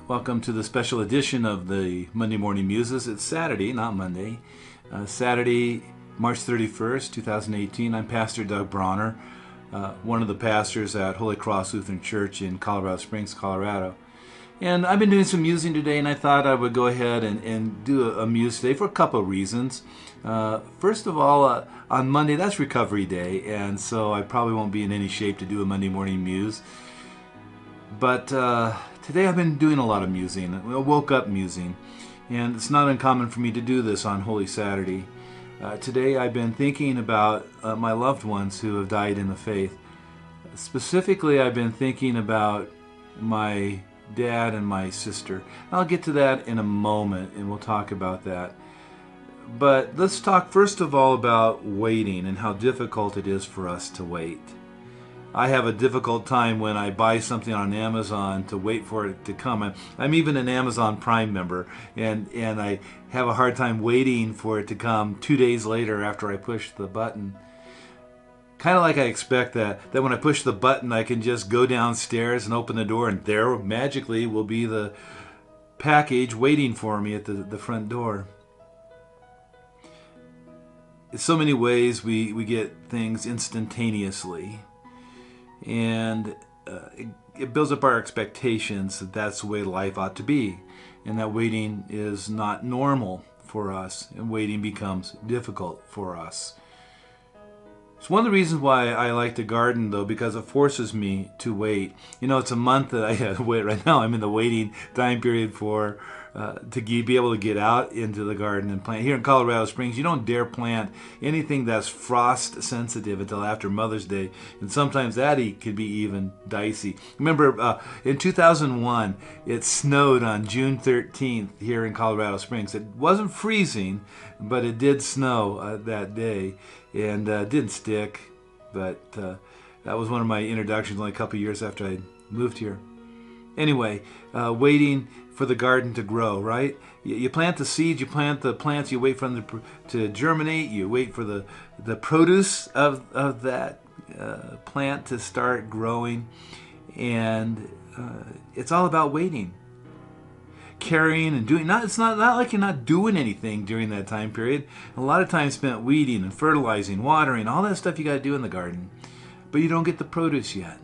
Welcome to the special edition of the Monday Morning Muses. It's Saturday, not Monday. Saturday, March 31st, 2018. I'm Pastor Doug Bronner, one of the pastors at Holy Cross Lutheran Church in Colorado Springs, Colorado. And I've been doing some musing today, and I thought I would go ahead and do a muse today for a couple of reasons. First of all, on Monday, that's Recovery Day, and so I probably won't be in any shape to do a Monday morning muse. But today I've been doing a lot of musing. I woke up musing, and it's not uncommon for me to do this on Holy Saturday. Today I've been thinking about my loved ones who have died in the faith. Specifically, I've been thinking about my dad and my sister. I'll get to that in a moment, and we'll talk about that. But let's talk first of all about waiting and how difficult it is for us to wait. I have a difficult time when I buy something on Amazon to wait for it to come. I'm even an Amazon Prime member, and I have a hard time waiting for it to come 2 days later after I push the button. Kind of like I expect that when I push the button, I can just go downstairs and open the door, and there magically will be the package waiting for me at the front door. In so many ways, we get things instantaneously. And it builds up our expectations that that's the way life ought to be, and that waiting is not normal for us, and waiting becomes difficult for us. It's one of the reasons why I like to garden, though, because it forces me to wait. You know, it's a month that I have to wait. Right now I'm in the waiting time period for to be able to get out into the garden and plant. Here in Colorado Springs, you don't dare plant anything that's frost sensitive until after Mother's Day, and sometimes that could be even dicey. Remember, in 2001, it snowed on June 13th here in Colorado Springs. It wasn't freezing, but it did snow that day, and it didn't stick, but that was one of my introductions only a couple years after I moved here. Anyway, waiting for the garden to grow, right? You plant the seeds, you plant the plants, you wait for them to germinate, you wait for the produce of that plant to start growing, and it's all about waiting. Carrying and doing, it's not like you're not doing anything during that time period. A lot of time spent weeding and fertilizing, watering, all that stuff you got to do in the garden, but you don't get the produce yet.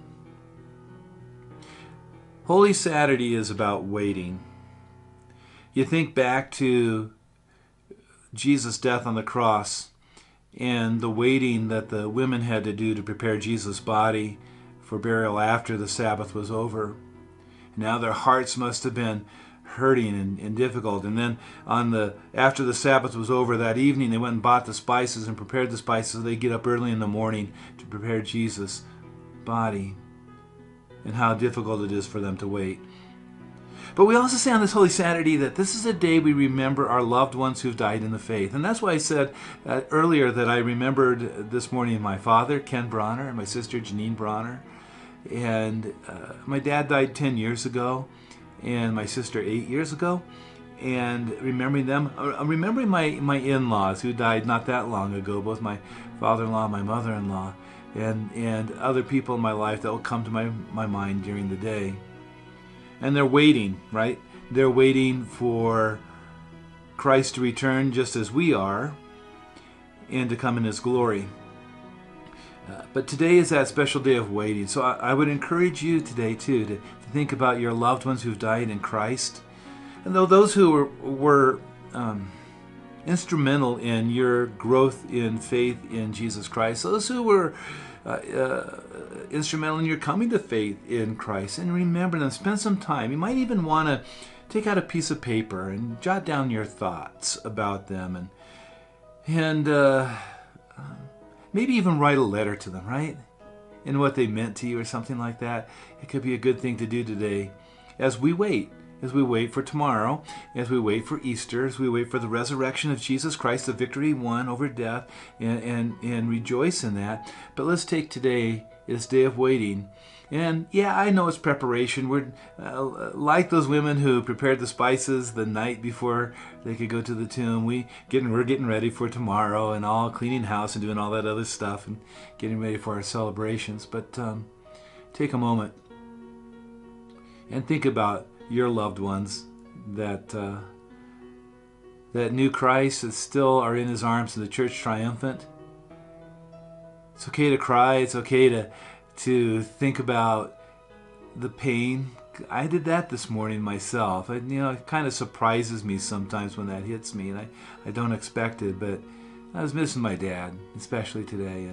Holy Saturday is about waiting. You think back to Jesus' death on the cross and the waiting that the women had to do to prepare Jesus' body for burial after the Sabbath was over. Now their hearts must have been hurting and difficult. And then after the Sabbath was over that evening, they went and bought the spices and prepared the spices. They get up early in the morning to prepare Jesus' body, and how difficult it is for them to wait. But we also say on this Holy Saturday that this is a day we remember our loved ones who've died in the faith. And that's why I said earlier that I remembered this morning my father, Ken Bronner, and my sister, Janine Bronner. And my dad died 10 years ago, and my sister 8 years ago. And remembering them, remembering my in-laws who died not that long ago, both my father-in-law and my mother-in-law, and other people in my life that will come to my mind during the day. And they're waiting, right? They're waiting for Christ to return just as we are, and to come in His glory. But today is that special day of waiting. So I would encourage you today, too, to think about your loved ones who've died in Christ. And though those who were instrumental in your growth in faith in Jesus Christ, those who were instrumental in your coming to faith in Christ, and remember them, spend some time. You might even want to take out a piece of paper and jot down your thoughts about them, and maybe even write a letter to them, right? And what they meant to you or something like that. It could be a good thing to do today as we wait. As we wait for tomorrow, as we wait for Easter, as we wait for the resurrection of Jesus Christ, the victory won over death, and rejoice in that. But let's take today, this day of waiting. And yeah, I know it's preparation. We're like those women who prepared the spices the night before they could go to the tomb. We're getting ready for tomorrow, and all cleaning house and doing all that other stuff and getting ready for our celebrations. But take a moment and think about your loved ones that that knew Christ, that still are in his arms in the church triumphant. It's okay to cry. It's okay to think about the pain. I did that this morning myself. It kind of surprises me sometimes when that hits me, and I don't expect it, but I was missing my dad, especially today.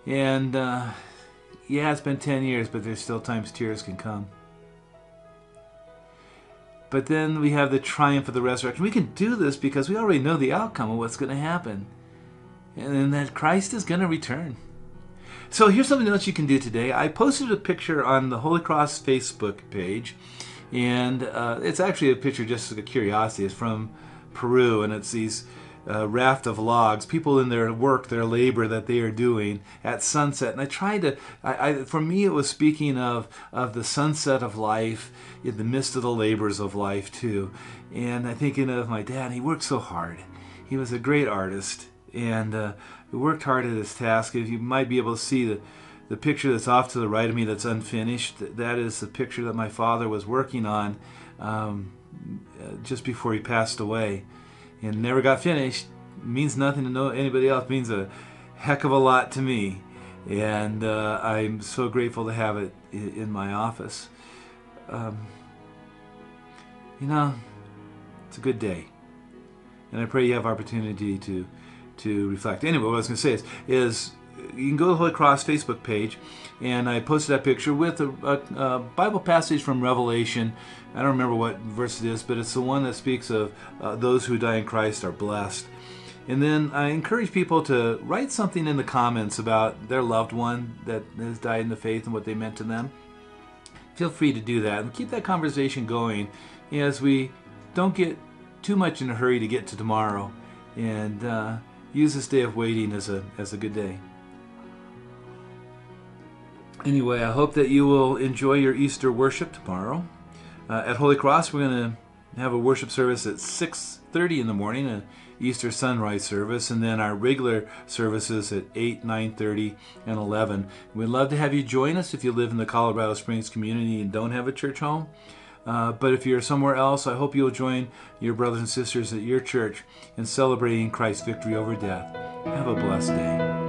And yeah, it's been 10 years, but there's still times tears can come. But then we have the triumph of the resurrection. We can do this because we already know the outcome of what's going to happen. And then that Christ is going to return. So here's something else you can do today. I posted a picture on the Holy Cross Facebook page. And it's actually a picture just as a curiosity. It's from Peru, and it's these raft of logs, people in their work, their labor that they are doing at sunset. And I tried to, for me it was speaking of the sunset of life in the midst of the labors of life too. And I'm thinking of my dad. He worked so hard. He was a great artist, and he worked hard at his task. If you might be able to see the picture that's off to the right of me that's unfinished, that is the picture that my father was working on just before he passed away. And never got finished. It means nothing to know anybody else. It means a heck of a lot to me. And I'm so grateful to have it in my office. It's a good day. And I pray you have opportunity to reflect. Anyway, what I was going to say is you can go to the Holy Cross Facebook page, and I posted that picture with a Bible passage from Revelation. I don't remember what verse it is, but it's the one that speaks of those who die in Christ are blessed. And then I encourage people to write something in the comments about their loved one that has died in the faith and what they meant to them. Feel free to do that and keep that conversation going as we don't get too much in a hurry to get to tomorrow, and use this day of waiting as a good day. Anyway, I hope that you will enjoy your Easter worship tomorrow. At Holy Cross, we're going to have a worship service at 6:30 in the morning, an Easter sunrise service, and then our regular services at 8, 9:30, and 11. We'd love to have you join us if you live in the Colorado Springs community and don't have a church home. But if you're somewhere else, I hope you'll join your brothers and sisters at your church in celebrating Christ's victory over death. Have a blessed day.